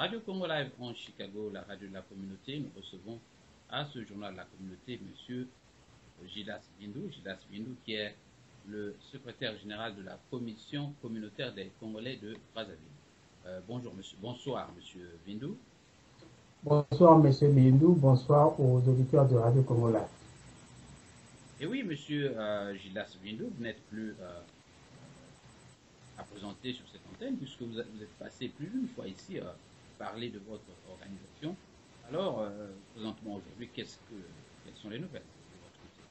Radio Congo Live en Chicago, la radio de la communauté. Nous recevons à ce journal de la communauté M. Gilas Bindou. Gilas Bindou qui est le secrétaire général de la commission communautaire des Congolais de Brazzaville. Bonsoir, monsieur Bindou. Bonsoir, monsieur Bindou. Bonsoir aux auditeurs de Radio Congo Live. Et oui, monsieur Gilas Bindou, vous n'êtes plus à présenter sur cette antenne puisque vous êtes passé plus d'une fois ici parler de votre organisation. Alors, présentement aujourd'hui, quelles sont les nouvelles de votre côté?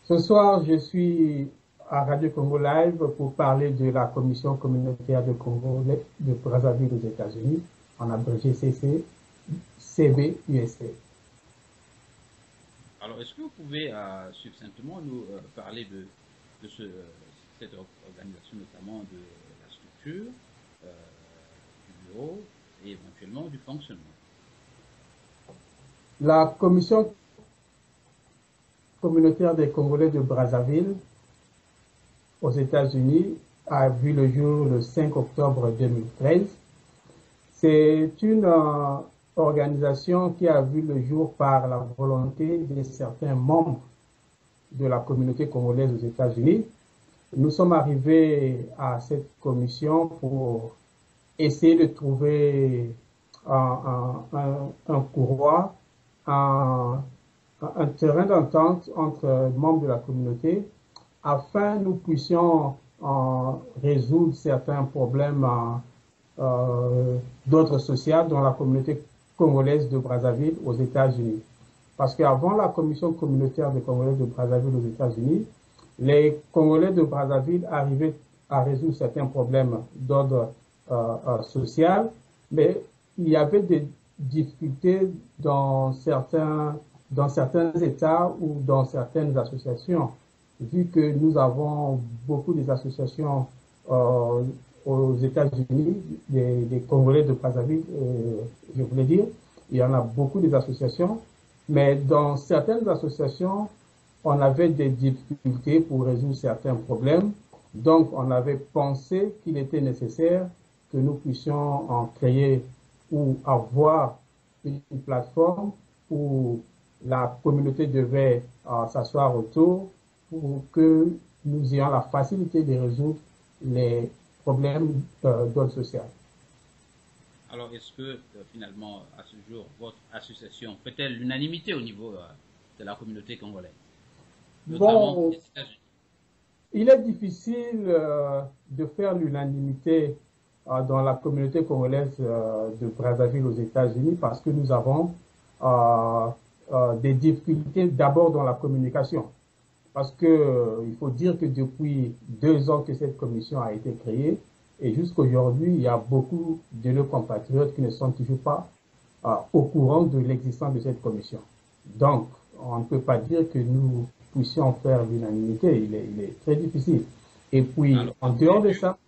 Ce soir, je suis à Radio Congo Live pour parler de la commission communautaire de Congo de Brazzaville aux États-Unis, en abrégé CBUSA. Alors, est-ce que vous pouvez succinctement nous parler de cette organisation, notamment de la structure, du bureau et éventuellement du fonctionnement? La commission communautaire des Congolais de Brazzaville aux États-Unis a vu le jour le 5 octobre 2013. C'est une organisation qui a vu le jour par la volonté de certains membres de la communauté congolaise aux États-Unis. Nous sommes arrivés à cette commission pour essayer de trouver un courroie, un terrain d'entente entre membres de la communauté afin que nous puissions résoudre certains problèmes d'ordre social dans la communauté congolaise de Brazzaville aux États-Unis. Parce qu'avant la commission communautaire des Congolais de Brazzaville aux États-Unis, les Congolais de Brazzaville arrivaient à résoudre certains problèmes d'ordre social, mais il y avait des difficultés dans certains États ou dans certaines associations. Vu que nous avons beaucoup d'associations aux États-Unis, des Congolais de Brazzaville, je voulais dire, il y en a beaucoup d'associations, mais dans certaines associations, on avait des difficultés pour résoudre certains problèmes. Donc, on avait pensé qu'il était nécessaire que nous puissions en créer ou avoir une plateforme où la communauté devait s'asseoir autour pour que nous ayons la facilité de résoudre les problèmes d'ordre social. Alors, est-ce que finalement, à ce jour, votre association fait-elle l'unanimité au niveau de la communauté congolaise? Bon, il est difficile de faire l'unanimité dans la communauté congolaise de Brazzaville aux États-Unis parce que nous avons des difficultés d'abord dans la communication. Parce que il faut dire que depuis 2 ans que cette commission a été créée et jusqu'aujourd'hui, il y a beaucoup de nos compatriotes qui ne sont toujours pas au courant de l'existence de cette commission. Donc, on ne peut pas dire que nous puissions faire l'unanimité, il est très difficile. Et puis, alors, en dehors de ça...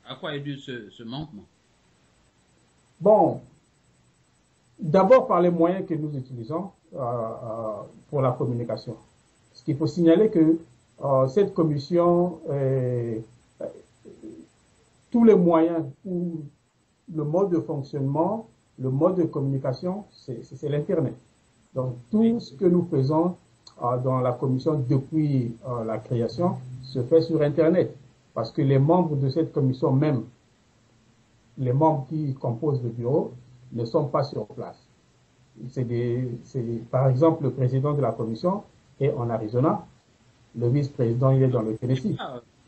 À quoi est dû ce manquement? Bon, d'abord par les moyens que nous utilisons pour la communication. Ce qu'il faut signaler que cette commission, tous les moyens ou le mode de fonctionnement, le mode de communication, c'est l'Internet. Donc, tout ce que nous faisons dans la commission depuis la création se fait sur Internet. Parce que les membres de cette commission, même les membres qui composent le bureau, ne sont pas sur place. Par exemple, le président de la commission est en Arizona, le vice-président il est dans le Tennessee.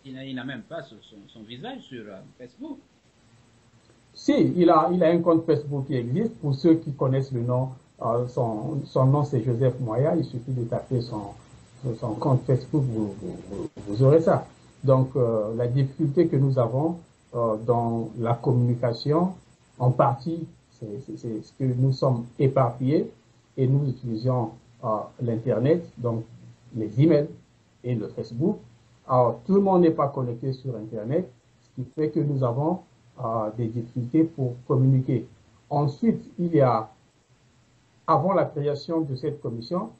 Il n'a même pas son visage sur Facebook. Si, il a un compte Facebook qui existe. Pour ceux qui connaissent le nom, son nom c'est Joseph Moya. Il suffit de taper son compte Facebook, vous aurez ça. Donc, la difficulté que nous avons dans la communication, en partie, c'est ce que nous sommes éparpillés et nous utilisons l'Internet, donc les emails et le Facebook. Alors, tout le monde n'est pas connecté sur Internet, ce qui fait que nous avons des difficultés pour communiquer. Ensuite, il y a, avant la création de cette commission,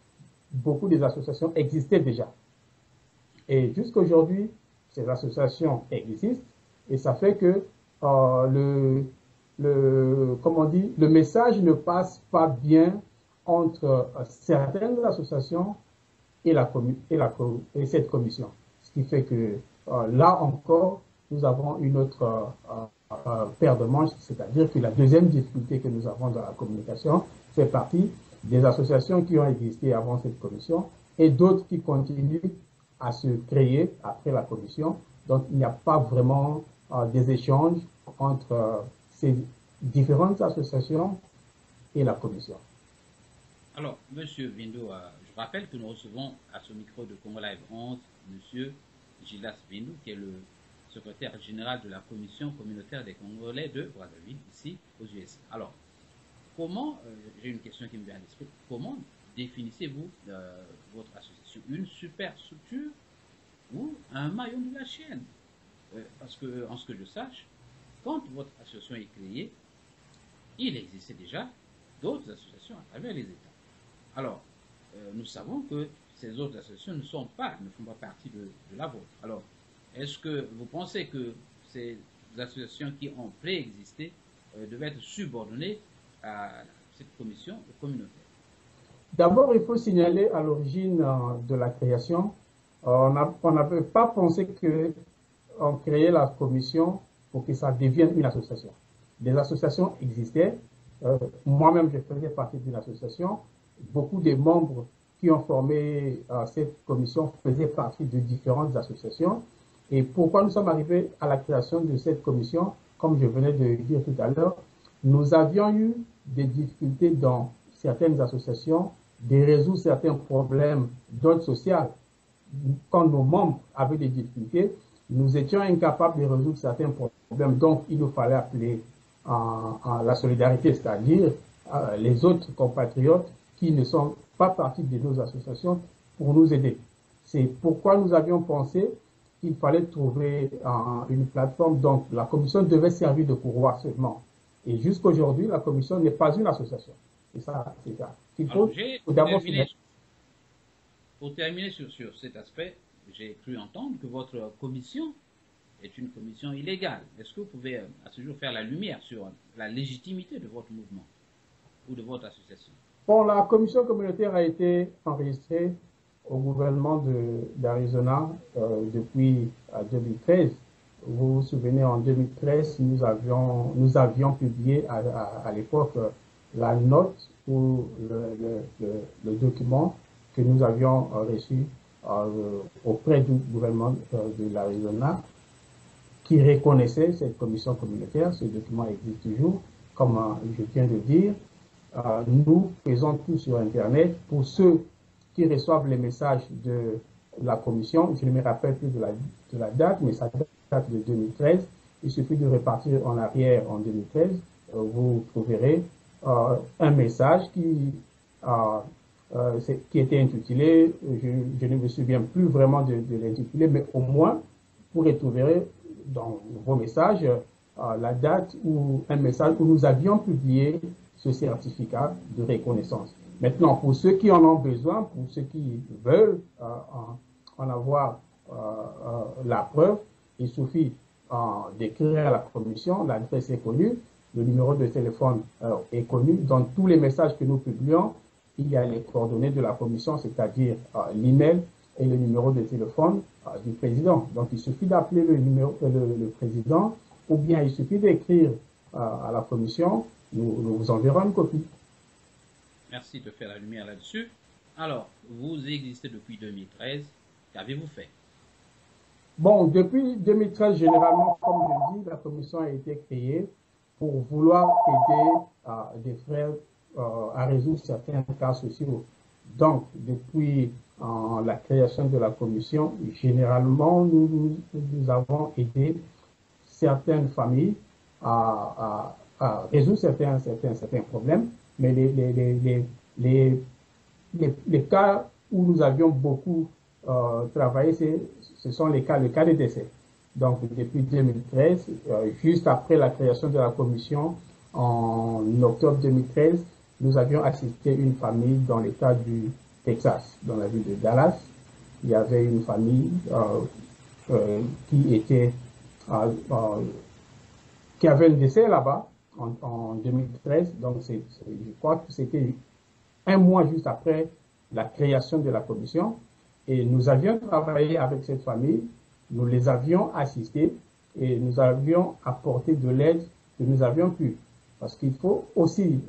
beaucoup d'associations existaient déjà. Et jusqu'à aujourd'hui, ces associations existent et ça fait que comment on dit, le message ne passe pas bien entre certaines associations et cette commission. Ce qui fait que là encore, nous avons une autre paire de manches, c'est-à-dire que la deuxième difficulté que nous avons dans la communication fait partie des associations qui ont existé avant cette commission et d'autres qui continuent à se créer après la commission. Donc, il n'y a pas vraiment des échanges entre ces différentes associations et la commission. Alors, Monsieur Vindo, je rappelle que nous recevons à ce micro de Congo Live 11 Monsieur Gilas Vindo, qui est le secrétaire général de la Commission communautaire des Congolais de Brazzaville, ici aux USA. Alors, comment, j'ai une question qui me vient à l'esprit, comment définissez-vous votre association? Une super structure ou un maillon de la chaîne? Parce que, en ce que je sache, quand votre association est créée, il existait déjà d'autres associations à travers les États. Alors, nous savons que ces autres associations ne font pas partie de la vôtre. Alors, est-ce que vous pensez que ces associations qui ont préexisté devaient être subordonnées à cette commission communautaire? D'abord, il faut signaler à l'origine de la création, on n'avait pas pensé qu'on créait la commission pour que ça devienne une association. Des associations existaient. Moi-même, je faisais partie d'une association. Beaucoup des membres qui ont formé cette commission faisaient partie de différentes associations. Et pourquoi nous sommes arrivés à la création de cette commission? Comme je venais de le dire tout à l'heure, nous avions eu des difficultés dans certaines associations de résoudre certains problèmes d'ordre social. Quand nos membres avaient des difficultés, nous étions incapables de résoudre certains problèmes. Donc, il nous fallait appeler la solidarité, c'est-à-dire les autres compatriotes qui ne sont pas partie de nos associations pour nous aider. C'est pourquoi nous avions pensé qu'il fallait trouver une plateforme. Donc, la commission devait servir de courroie seulement. Et jusqu'aujourd'hui, la commission n'est pas une association. Et ça, c'est ça. Il faut d'abord pour terminer sur cet aspect, j'ai cru entendre que votre commission est une commission illégale. Est-ce que vous pouvez à ce jour faire la lumière sur la légitimité de votre mouvement ou de votre association? Bon, la commission communautaire a été enregistrée au gouvernement d'Arizona depuis 2013. Vous vous souvenez, en 2013, nous avions publié à l'époque la note ou le document que nous avions reçu auprès du gouvernement de l'Arizona qui reconnaissait cette commission communautaire. Ce document existe toujours, comme je viens de dire. Nous faisons tout sur Internet. Pour ceux qui reçoivent les messages de la commission, je ne me rappelle plus de la date, mais ça date de 2013. Il suffit de repartir en arrière en 2013. Vous trouverez un message qui était intitulé, je ne me souviens plus vraiment de l'intitulé, mais au moins, vous retrouverez dans vos messages la date ou un message où nous avions publié ce certificat de reconnaissance. Maintenant, pour ceux qui en ont besoin, pour ceux qui veulent en avoir la preuve, il suffit d'écrire à la commission, l'adresse est connue, le numéro de téléphone est connu. Dans tous les messages que nous publions, il y a les coordonnées de la commission, c'est-à-dire l'email et le numéro de téléphone du président. Donc, il suffit d'appeler le président ou bien il suffit d'écrire à la commission. Nous vous enverrons une copie. Merci de faire la lumière là-dessus. Alors, vous existez depuis 2013. Qu'avez-vous fait? Bon, depuis 2013, généralement, comme je dis, la commission a été créée pour vouloir aider des frères à résoudre certains cas sociaux. Donc, depuis la création de la commission, généralement, nous avons aidé certaines familles à résoudre certains problèmes, mais les cas où nous avions beaucoup travaillé, ce sont le cas des décès. Donc, depuis 2013, juste après la création de la commission, en octobre 2013, nous avions assisté une famille dans l'État du Texas, dans la ville de Dallas. Il y avait une famille qui avait un décès là-bas. en 2013. Donc, je crois que c'était un mois juste après la création de la commission. Et nous avions travaillé avec cette famille, nous les avions assistés et nous avions apporté de l'aide que nous avions pu. Parce qu'il faut aussi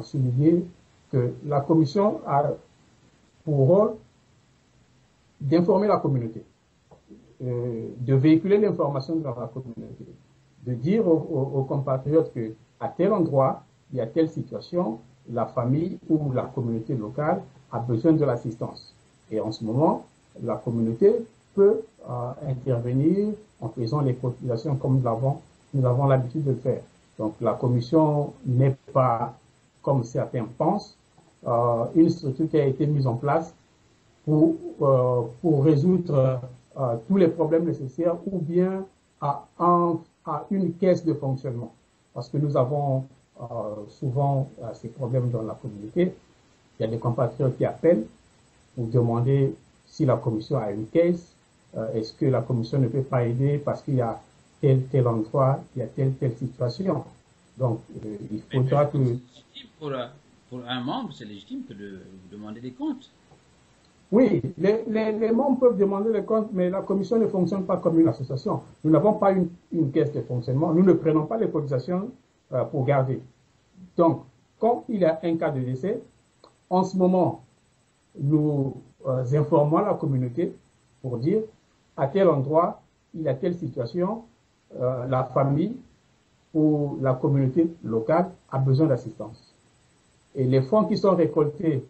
souligner que la commission a pour rôle d'informer la communauté, de véhiculer l'information dans la communauté, de dire aux compatriotes qu'à tel endroit, il y a telle situation, la famille ou la communauté locale a besoin de l'assistance. Et en ce moment, la communauté peut intervenir en faisant les cotisations comme nous avons l'habitude de le faire. Donc la commission n'est pas, comme certains pensent, une structure qui a été mise en place pour résoudre tous les problèmes nécessaires ou bien à une caisse de fonctionnement. Parce que nous avons souvent ces problèmes dans la communauté. Il y a des compatriotes qui appellent pour demander si la commission a une caisse, est-ce que la commission ne peut pas aider parce qu'il y a tel endroit, il y a telle situation. Donc, il faudra que... Pour un membre, c'est légitime que de vous demander des comptes. Oui, les membres peuvent demander les comptes, mais la commission ne fonctionne pas comme une association. Nous n'avons pas une caisse de fonctionnement. Nous ne prenons pas les cotisations pour garder. Donc, quand il y a un cas de décès, en ce moment, nous informons la communauté pour dire à tel endroit, il y a telle situation, la famille ou la communauté locale a besoin d'assistance. Et les fonds qui sont récoltés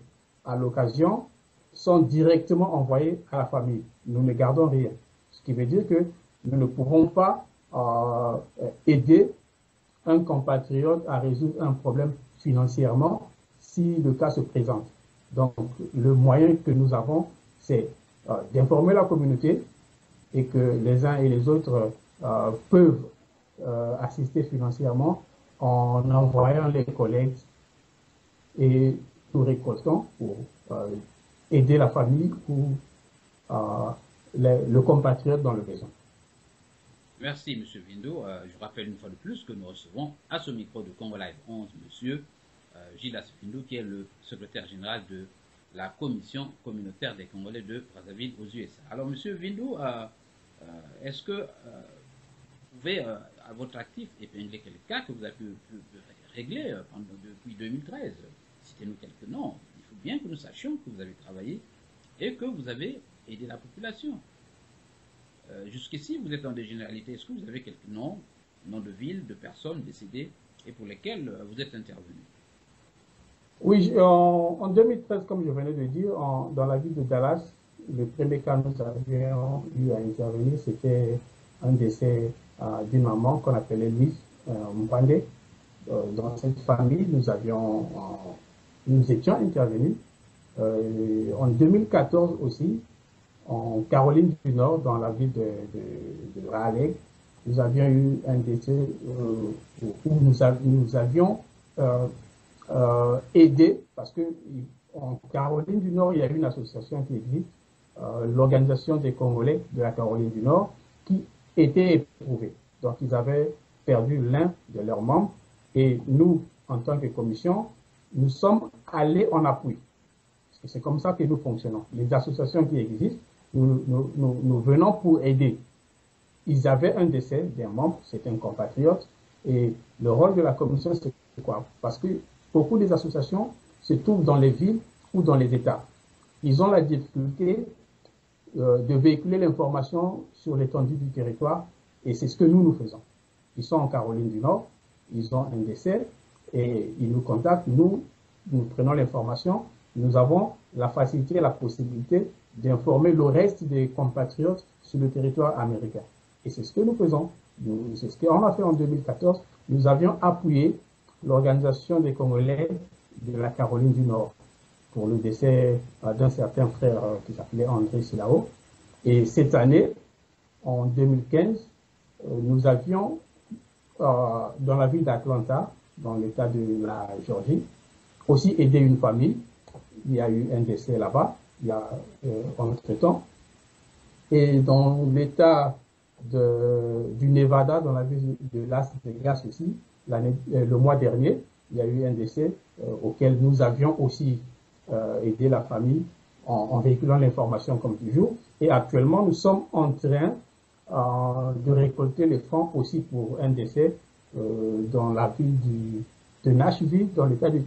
à l'occasion sont directement envoyés à la famille. Nous ne gardons rien. Ce qui veut dire que nous ne pouvons pas aider un compatriote à résoudre un problème financièrement si le cas se présente. Donc, le moyen que nous avons, c'est d'informer la communauté et que les uns et les autres peuvent assister financièrement en envoyant les collègues et nous récoltons pour aider la famille ou le compatriote dans le besoin. Merci, M. Vindo. Je rappelle une fois de plus que nous recevons à ce micro de Congo Live 11 M. Gildas Vindo, qui est le secrétaire général de la commission communautaire des Congolais de Brazzaville aux USA. Alors, M. Vindo, est-ce que vous pouvez, à votre actif, épingler quelques cas que vous avez pu régler depuis 2013? Citez-nous quelques noms. Il faut bien que nous sachions que vous avez travaillé et que vous avez aidé la population. Jusqu'ici, vous êtes dans des généralités. Est-ce que vous avez quelques noms de villes, de personnes décédées et pour lesquelles vous êtes intervenu? Oui, en 2013, comme je venais de dire, dans la ville de Dallas, le premier cas que nous avions eu à intervenir, c'était un décès d'une maman qu'on appelait Louise Mpande. Dans cette famille, nous étions intervenus. En 2014 aussi, en Caroline du Nord, dans la ville de Raleigh, nous avions eu un décès où nous avions aidé, parce que en Caroline du Nord, il y a une association qui existe, l'Organisation des Congolais de la Caroline du Nord, qui était éprouvée. Donc, ils avaient perdu l'un de leurs membres et nous, en tant que commission, nous sommes allés en appui. C'est comme ça que nous fonctionnons. Les associations qui existent, nous venons pour aider. Ils avaient un décès d'un membre, c'est un compatriote, et le rôle de la commission, c'est quoi? Parce que beaucoup des associations se trouvent dans les villes ou dans les États. Ils ont la difficulté de véhiculer l'information sur l'étendue du territoire, et c'est ce que nous faisons. Ils sont en Caroline du Nord, ils ont un décès, et ils nous contactent, nous prenons l'information, nous avons la facilité et la possibilité d'informer le reste des compatriotes sur le territoire américain. Et c'est ce que nous faisons. C'est ce qu'on a fait en 2014. Nous avions appuyé l'Organisation des Congolais de la Caroline du Nord pour le décès d'un certain frère qui s'appelait André Silao. Et cette année, en 2015, nous avions, dans la ville d'Atlanta, dans l'état de la Géorgie, aussi aidé une famille. Il y a eu un décès là-bas, il y a entre-temps. Et dans l'état du Nevada, dans la ville de Las Vegas aussi, le mois dernier, il y a eu un décès auquel nous avions aussi aidé la famille en véhiculant l'information comme toujours. Et actuellement, nous sommes en train de récolter les fonds aussi pour un décès dans la ville de Nashville, dans l'état du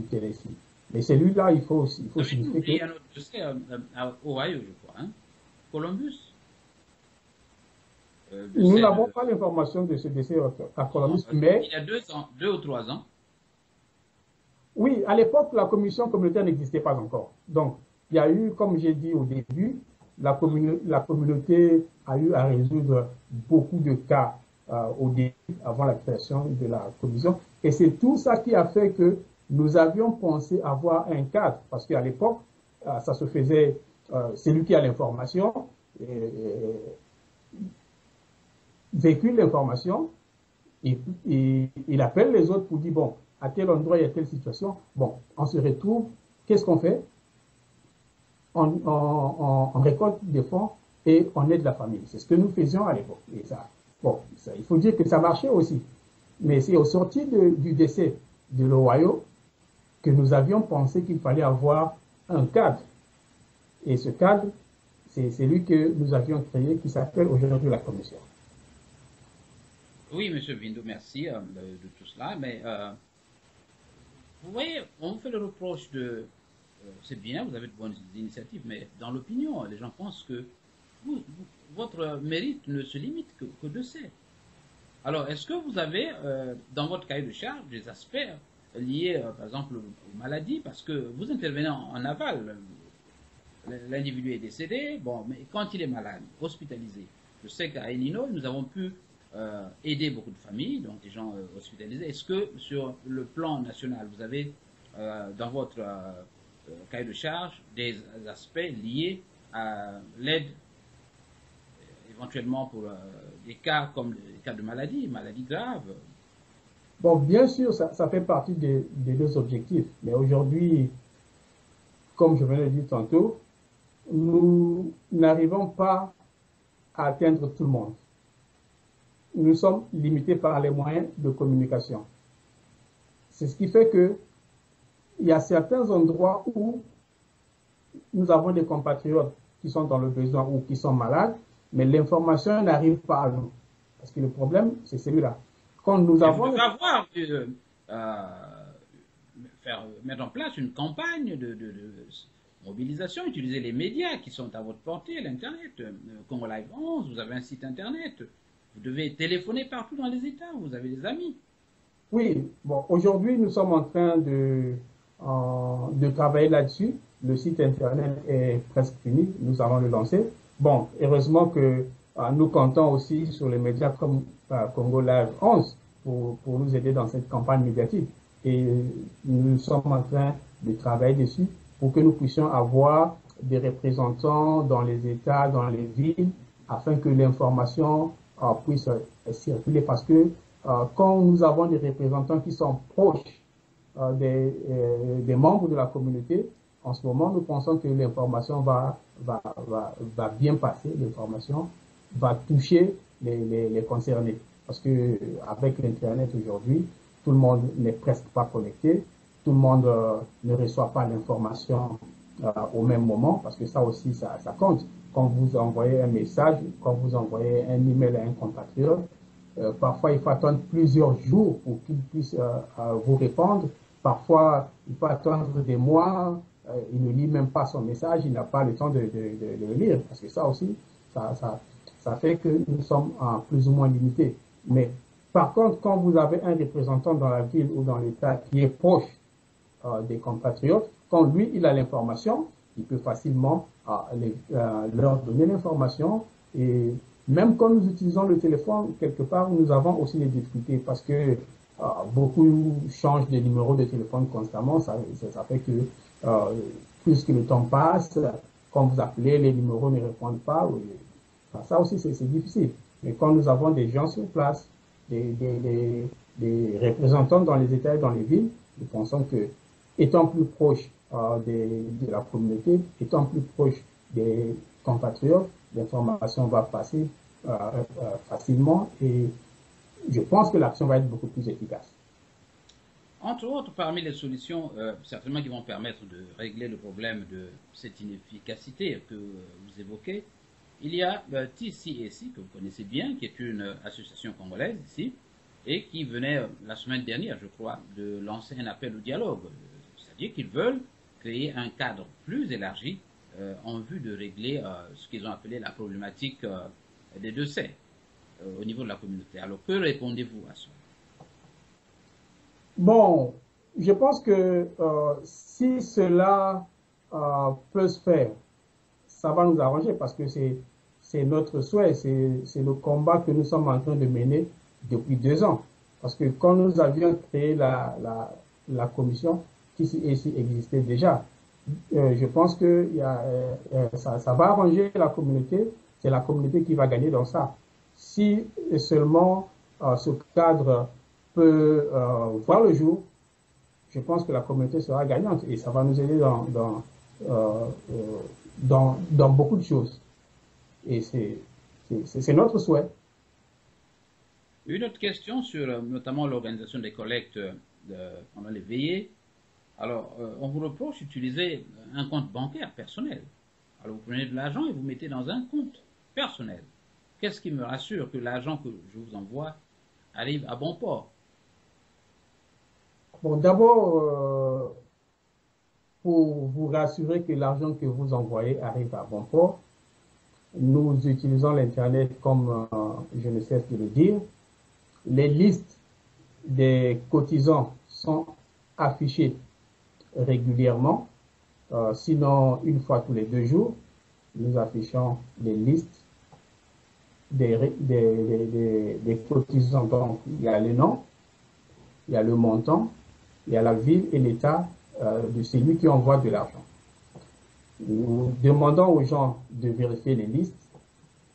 Tennessee. Mais celui-là, il faut signifier que... Il y a un autre dossier à Ohio, je crois, hein? Columbus. Nous n'avons pas l'information de ce décès à Columbus, mais... Il y a 2 ans, 2 ou 3 ans. Oui, à l'époque, la commission communautaire n'existait pas encore. Donc, il y a eu, comme j'ai dit au début, la communauté a eu à résoudre beaucoup de cas au début, avant la création de la commission. Et c'est tout ça qui a fait que nous avions pensé avoir un cadre, parce qu'à l'époque, ça se faisait, c'est lui qui a l'information, véhicule l'information, et il appelle les autres pour dire, bon, à tel endroit, il y a telle situation, bon, on se retrouve, qu'est-ce qu'on fait? On récolte des fonds et on aide la famille. C'est ce que nous faisions à l'époque. Et ça, bon, ça, il faut dire que ça marchait aussi. Mais c'est au sorti du décès de l'Ohio que nous avions pensé qu'il fallait avoir un cadre. Et ce cadre, c'est celui que nous avions créé qui s'appelle aujourd'hui la commission. Oui, M. Vindo, merci de tout cela. Mais vous voyez, on fait le reproche de... c'est bien, vous avez de bonnes initiatives, mais dans l'opinion, les gens pensent que votre mérite ne se limite que de ça. Alors, est-ce que vous avez, dans votre cahier de charge, des aspects liés, par exemple, aux maladies, parce que vous intervenez en aval, l'individu est décédé, bon, mais quand il est malade, hospitalisé, je sais qu'à Illinois, nous avons pu aider beaucoup de familles, donc des gens hospitalisés. Est-ce que sur le plan national, vous avez dans votre cahier de charge des aspects liés à l'aide éventuellement pour des cas comme les cas de maladies graves? Bon, bien sûr, ça fait partie des deux objectifs. Mais aujourd'hui, comme je venais de dire tantôt, nous n'arrivons pas à atteindre tout le monde. Nous sommes limités par les moyens de communication. C'est ce qui fait que il y a certains endroits où nous avons des compatriotes qui sont dans le besoin ou qui sont malades, mais l'information n'arrive pas à nous. Parce que le problème, c'est celui-là. Quand nous avons... Vous devez mettre en place une campagne de mobilisation, utiliser les médias qui sont à votre portée, l'Internet, Congo Live 11, vous avez un site Internet, vous devez téléphoner partout dans les États, vous avez des amis. Oui, bon, aujourd'hui, nous sommes en train de travailler là-dessus. Le site Internet est presque fini, nous allons le lancer. Bon, heureusement que nous comptons aussi sur les médias comme Congo Live 11 pour nous aider dans cette campagne médiatique. Et nous sommes en train de travailler dessus pour que nous puissions avoir des représentants dans les États, dans les villes, afin que l'information puisse circuler. Parce que quand nous avons des représentants qui sont proches des membres de la communauté, en ce moment, nous pensons que l'information va bien passer, l'information va toucher les concernés. Parce que avec l'Internet aujourd'hui, tout le monde n'est presque pas connecté, tout le monde ne reçoit pas l'information au même moment, parce que ça aussi, ça compte. Quand vous envoyez un message, quand vous envoyez un email à un compatriote, parfois il faut attendre plusieurs jours pour qu'il puisse vous répondre. Parfois, il faut attendre des mois, il ne lit même pas son message, il n'a pas le temps de le lire, parce que ça aussi, ça fait que nous sommes plus ou moins limités. Mais par contre, quand vous avez un représentant dans la ville ou dans l'État qui est proche des compatriotes, quand lui, il a l'information, il peut facilement leur donner l'information. Et même quand nous utilisons le téléphone, quelque part, nous avons aussi des difficultés parce que beaucoup changent de numéro de téléphone constamment. Ça fait que plus que le temps passe, quand vous appelez, les numéros ne répondent pas. Ça aussi, c'est difficile. Mais quand nous avons des gens sur place, des représentants dans les États et dans les villes, nous pensons que, étant plus proche de la communauté, étant plus proche des compatriotes, l'information va passer facilement et je pense que l'action va être beaucoup plus efficace. Entre autres, parmi les solutions, certainement qui vont permettre de régler le problème de cette inefficacité que vous évoquez, il y a TCAC, que vous connaissez bien, qui est une association congolaise ici, et qui venait la semaine dernière, je crois, de lancer un appel au dialogue. C'est-à-dire qu'ils veulent créer un cadre plus élargi en vue de régler ce qu'ils ont appelé la problématique des décès au niveau de la communauté. Alors, que répondez-vous à ça? Bon, je pense que si cela peut se faire, ça va nous arranger parce que c'est notre souhait, c'est le combat que nous sommes en train de mener depuis 2 ans. Parce que quand nous avions créé la commission, qui ici existait déjà, je pense que ça va arranger la communauté, c'est la communauté qui va gagner dans ça. Si seulement ce cadre peut voir le jour, je pense que la communauté sera gagnante et ça va nous aider dans beaucoup de choses. Et c'est notre souhait. Une autre question sur notamment l'organisation des collectes pendant les veillées. Alors, on vous reproche d'utiliser un compte bancaire personnel. Alors, vous prenez de l'argent et vous mettez dans un compte personnel. Qu'est-ce qui me rassure que l'argent que je vous envoie arrive à bon port? Bon, d'abord, pour vous rassurer que l'argent que vous envoyez arrive à bon port, nous utilisons l'Internet comme je ne cesse de le dire. Les listes des cotisants sont affichées régulièrement, sinon une fois tous les 2 jours, nous affichons les listes des cotisants. Donc, il y a le nom, il y a le montant, il y a la ville et l'état de celui qui envoie de l'argent. Nous demandons aux gens de vérifier les listes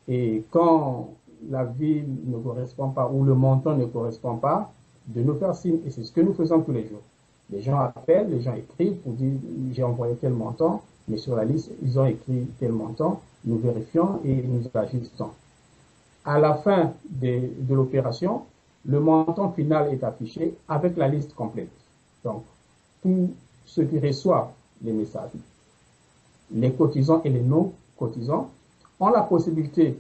et quand la ville ne correspond pas ou le montant ne correspond pas, de nous faire signe. Et c'est ce que nous faisons tous les jours. Les gens appellent, les gens écrivent pour dire j'ai envoyé tel montant, mais sur la liste, ils ont écrit tel montant. Nous vérifions et nous ajustons. À la fin de l'opération, le montant final est affiché avec la liste complète. Donc, tous ceux qui reçoivent les messages, les cotisants et les non-cotisants, ont la possibilité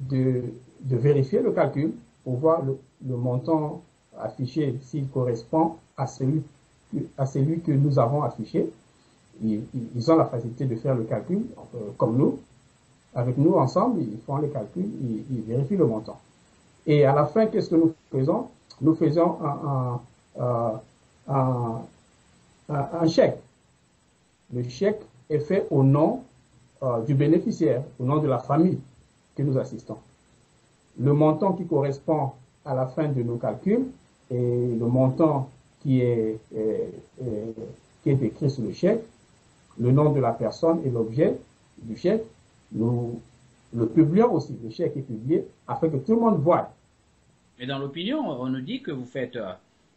de vérifier le calcul pour voir le montant affiché s'il correspond à celui que nous avons affiché. Ils ont la facilité de faire le calcul comme nous. Avec nous, ensemble, ils font le calcul, ils vérifient le montant. Et à la fin, qu'est-ce que nous faisons? Nous faisons un chèque. Le chèque est fait au nom du bénéficiaire, au nom de la famille que nous assistons. Le montant qui correspond à la fin de nos calculs et le montant qui est écrit sur le chèque, le nom de la personne et l'objet du chèque, nous le publions aussi. Le chèque est publié afin que tout le monde voie. Mais dans l'opinion, on nous dit que vous faites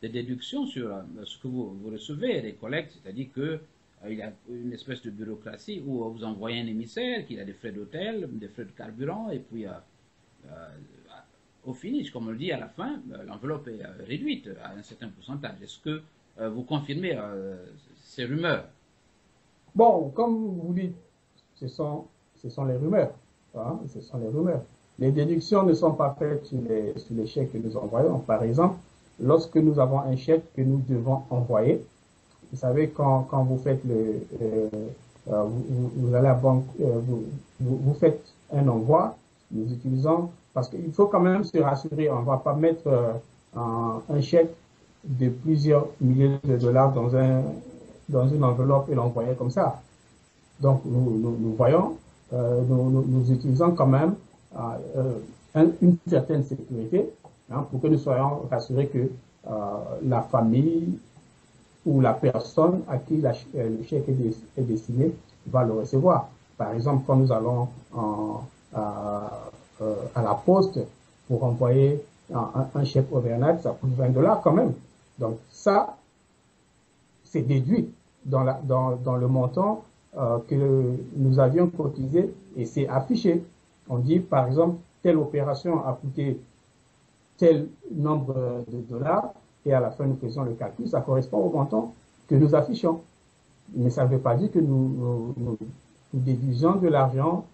des déductions sur ce que vous recevez des collectes, c'est-à-dire que il y a une espèce de bureaucratie où vous envoyez un émissaire, qu'il a des frais d'hôtel, des frais de carburant, et puis au finish, comme on le dit à la fin, l'enveloppe est réduite à un certain pourcentage. Est-ce que vous confirmez ces rumeurs? Bon, comme vous dites, ce sont les rumeurs. Hein, ce sont les rumeurs. Les déductions ne sont pas faites sur les chèques que nous envoyons. Par exemple, lorsque nous avons un chèque que nous devons envoyer, vous savez, quand vous faites vous allez à la banque, vous faites un envoi, nous utilisons, parce qu'il faut quand même se rassurer, on ne va pas mettre un chèque de plusieurs milliers de dollars dans une enveloppe et l'envoyer comme ça. Donc, nous voyons, nous utilisons quand même une certaine sécurité pour que nous soyons rassurés que la famille ou la personne à qui le chèque est destiné va le recevoir. Par exemple, quand nous allons à la poste pour envoyer un chèque overnight, ça coûte 20 dollars quand même. Donc ça, c'est déduit dans le montant que nous avions cotisé et c'est affiché. On dit, par exemple, telle opération a coûté tel nombre de dollars, et à la fin, nous faisons le calcul, ça correspond au montant que nous affichons. Mais ça ne veut pas dire que nous déduisons de l'argent,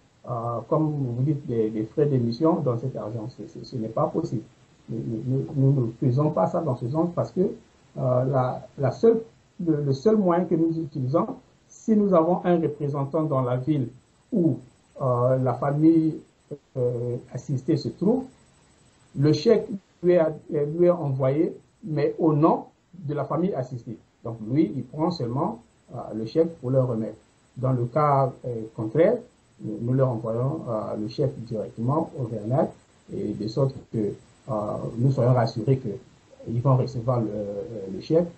comme vous dites, des frais d'émission dans cet argent. Ce n'est pas possible. Nous ne faisons pas ça dans ce sens parce que le seul moyen que nous utilisons, si nous avons un représentant dans la ville où la famille assistée se trouve, le chèque lui est envoyé, mais au nom de la famille assistée. Donc lui, il prend seulement le chèque pour le remettre. Dans le cas contraire, nous leur envoyons le chèque directement au Vernac, et de sorte que nous soyons rassurés qu'ils vont recevoir le chèque.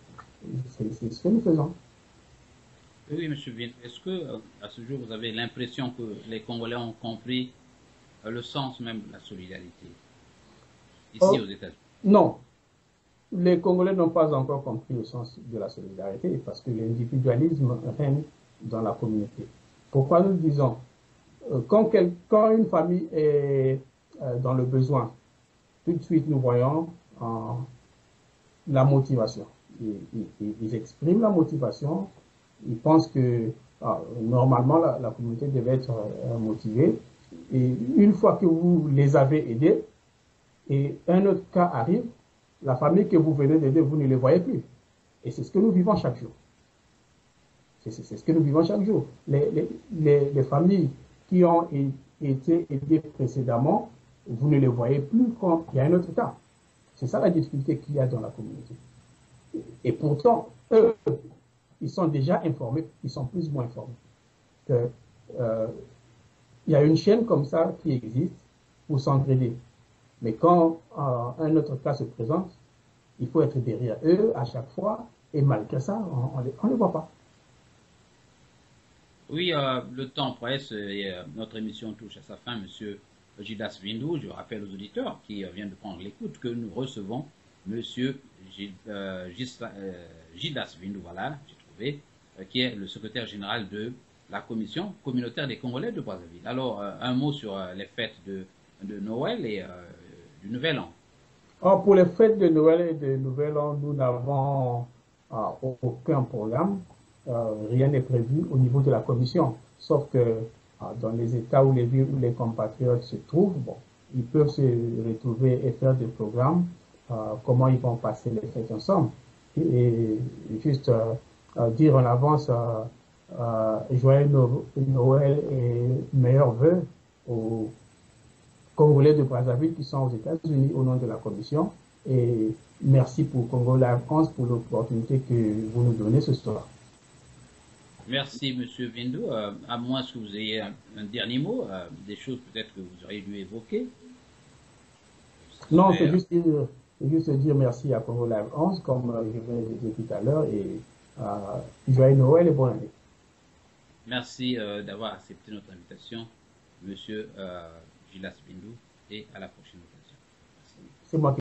C'est ce que nous faisons. Oui, M. Vin, est-ce que à ce jour, vous avez l'impression que les Congolais ont compris le sens même de la solidarité ici aux États-Unis? Non. Les Congolais n'ont pas encore compris le sens de la solidarité parce que l'individualisme règne dans la communauté. Pourquoi nous disons, quand une famille est dans le besoin, tout de suite nous voyons la motivation. Ils expriment la motivation, ils pensent que normalement la communauté devait être motivée. Et une fois que vous les avez aidés, et un autre cas arrive, la famille que vous venez d'aider, vous ne les voyez plus. Et c'est ce que nous vivons chaque jour. C'est ce que nous vivons chaque jour. Les familles qui ont été aidées précédemment, vous ne les voyez plus quand il y a un autre cas. C'est ça la difficulté qu'il y a dans la communauté. Et pourtant, eux, ils sont déjà informés, ils sont plus ou moins informés. Il y a une chaîne comme ça qui existe pour s'entraider. Mais quand un autre cas se présente, il faut être derrière eux à chaque fois, et malgré ça, on ne les voit pas. Oui, le temps presse et notre émission touche à sa fin, Monsieur Gildas Vindou. Je rappelle aux auditeurs qui viennent de prendre l'écoute que nous recevons Monsieur Gildas Vindou, voilà, j'ai trouvé, qui est le secrétaire général de la commission communautaire des Congolais de Brazzaville. Alors, un mot sur les fêtes de Noël et du Nouvel An. Or, pour les fêtes de Noël et de Nouvel An, nous n'avons aucun programme. Rien n'est prévu au niveau de la commission. Sauf que dans les États ou les villes où les compatriotes se trouvent, bon, ils peuvent se retrouver et faire des programmes, comment ils vont passer les fêtes ensemble. Et juste dire en avance joyeux Noël et meilleurs vœux aux Congolais de Brazzaville qui sont aux États-Unis au nom de la commission. Et merci pour Congo Live 11 pour l'opportunité que vous nous donnez ce soir. Merci, Monsieur Vindou. À moins que vous ayez un dernier mot, des choses peut-être que vous auriez dû évoquer. Non, c'est juste dire merci à Congo Live 11, comme je viens de dire tout à l'heure, et joyeux Noël et bonne année. Merci d'avoir accepté notre invitation, Monsieur Gildas Vindou, et à la prochaine occasion. C'est moi qui